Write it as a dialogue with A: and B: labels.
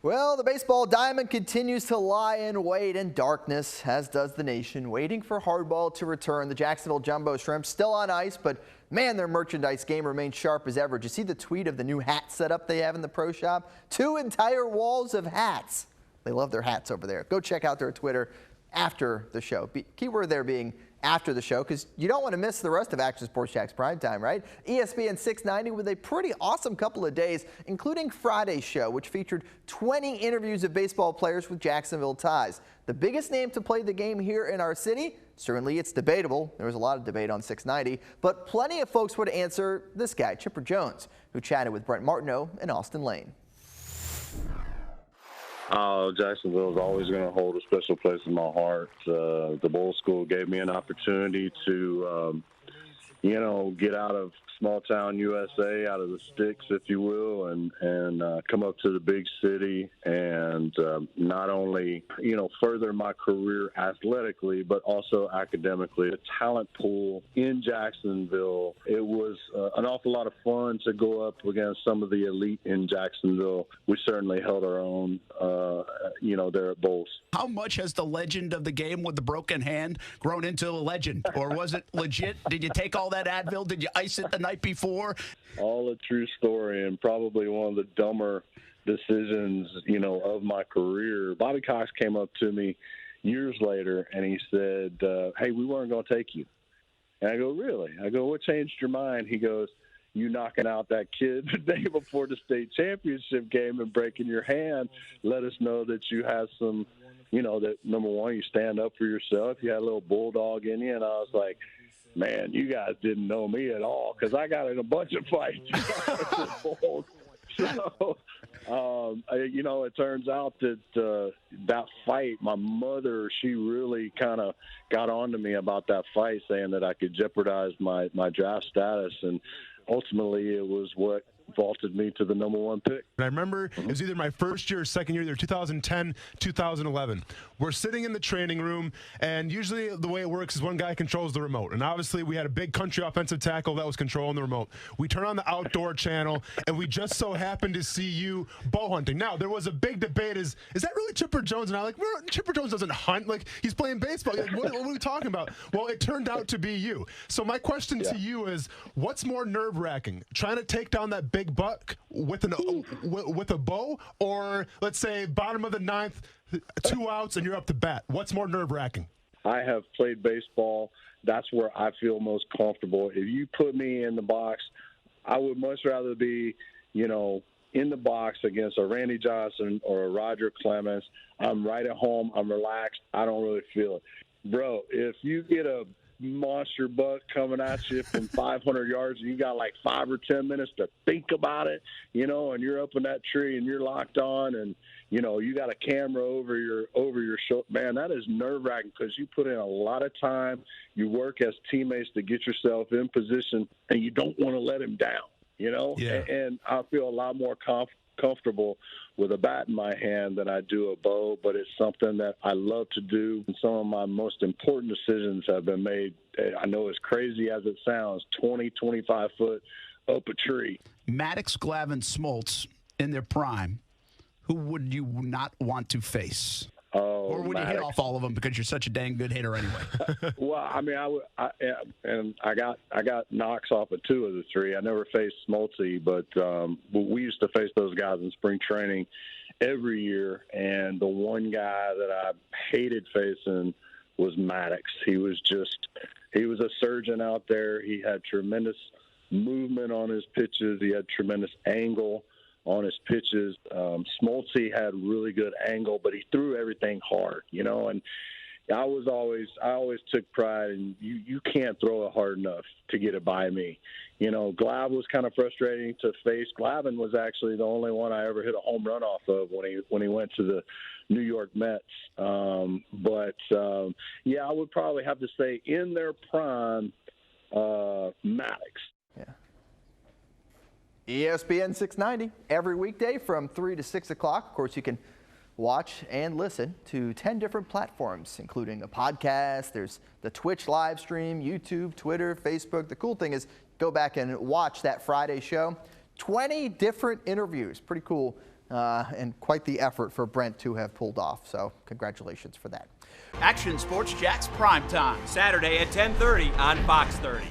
A: Well, the baseball diamond continues to lie in wait in darkness, as does the nation, waiting for hardball to return. The Jacksonville Jumbo Shrimp still on ice, but man, their merchandise game remains sharp as ever. Did you see the tweet of the new hat setup they have in the pro shop? 2 entire walls of hats. They love their hats over there. Go check out their Twitter after the show. Keyword there being after the show, because you don't want to miss the rest of Action Sports Jack's primetime, right? ESPN 690 with a pretty awesome couple of days, including Friday's show, which featured 20 interviews of baseball players with Jacksonville ties. The biggest name to play the game here in our city? Certainly it's debatable. There was a lot of debate on 690, but plenty of folks would answer this guy, Chipper Jones, who chatted with Brent Martineau and Austen Lane.
B: Jacksonville is always going to hold a special place in my heart. The Bolles School gave me an opportunity to, get out of small town USA, out of the sticks, if you will, and come up to the big city and not only, further my career athletically, but also academically. The talent pool in Jacksonville, it was an awful lot of fun to go up against some of the elite in Jacksonville. We certainly held our own, there at Bolles.
C: How much has the legend of the game with the broken hand grown into a legend? Or was it legit? Did you take all that Advil? Did you ice it the night before?
B: All a true story, and probably one of the dumber decisions, of my career. Bobby Cox came up to me years later, and he said, hey, we weren't going to take you. And I go, really? I go, what changed your mind? He goes, you knocking out that kid the day before the state championship game and breaking your hand let us know that you have some, that number one, you stand up for yourself. You had a little bulldog in you. And I was like, man, you guys didn't know me at all, because I got in a bunch of fights. So, it turns out that that fight, my mother, she really kind of got on to me about that fight, saying that I could jeopardize my draft status. And ultimately, it was what vaulted me to the number 1 pick.
D: And I remember it was either my first year or second year, either 2010, 2011. We're sitting in the training room, and usually the way it works is one guy controls the remote. And obviously we had a big country offensive tackle that was controlling the remote. We turn on the outdoor channel, and we just so happened to see you bow hunting. Now, there was a big debate, is that really Chipper Jones? And I'm like, well, Chipper Jones doesn't hunt. Like, he's playing baseball. Like, what are we talking about? Well, it turned out to be you. So my question to you is, what's more nerve-wracking, trying to take down that big buck with a bow, or let's say bottom of the 9th, 2 outs, and you're up to bat? What's more nerve-wracking?
B: I have played baseball. That's where I feel most comfortable. If you put me in the box, I would much rather be, in the box against a Randy Johnson or a Roger Clemens. I'm right at home. I'm relaxed. I don't really feel it. Bro, if you get a monster buck coming at you from 500 yards and you got like 5 or 10 minutes to think about it, and you're up in that tree and you're locked on, and you got a camera over your shoulder, man, that is nerve-wracking, because you put in a lot of time. You work as teammates to get yourself in position, and you don't want to let him down,
D: Yeah.
B: And I feel a lot more comfortable with a bat in my hand than I do a bow, but it's something that I love to do. And some of my most important decisions have been made, I know as crazy as it sounds, 20, 25 foot up a tree.
C: Maddox, Glavine, Smoltz in their prime, who would you not want to face? Or would
B: Maddox.
C: You hit off all of them because you're such a dang good hitter anyway?
B: Well, I mean, I got knocks off of 2 of the 3. I never faced Smoltz, but we used to face those guys in spring training every year. And the one guy that I hated facing was Maddox. He was a surgeon out there. He had tremendous movement on his pitches. He had tremendous angle on his pitches. Smoltz had really good angle, but he threw everything hard, and I always took pride in you can't throw it hard enough to get it by me. Glav was kind of frustrating to face. Glavine was actually the only one I ever hit a home run off of when he went to the New York Mets. But I would probably have to say in their prime, Maddox.
A: Yeah. ESPN 690 every weekday from 3 to 6 o'clock. Of course, you can watch and listen to 10 different platforms, including a podcast. There's the Twitch live stream, YouTube, Twitter, Facebook. The cool thing is go back and watch that Friday show. 20 different interviews. Pretty cool and quite the effort for Brent to have pulled off. So congratulations for that.
E: Action Sports Jax Primetime, Saturday at 10:30 on Fox 30.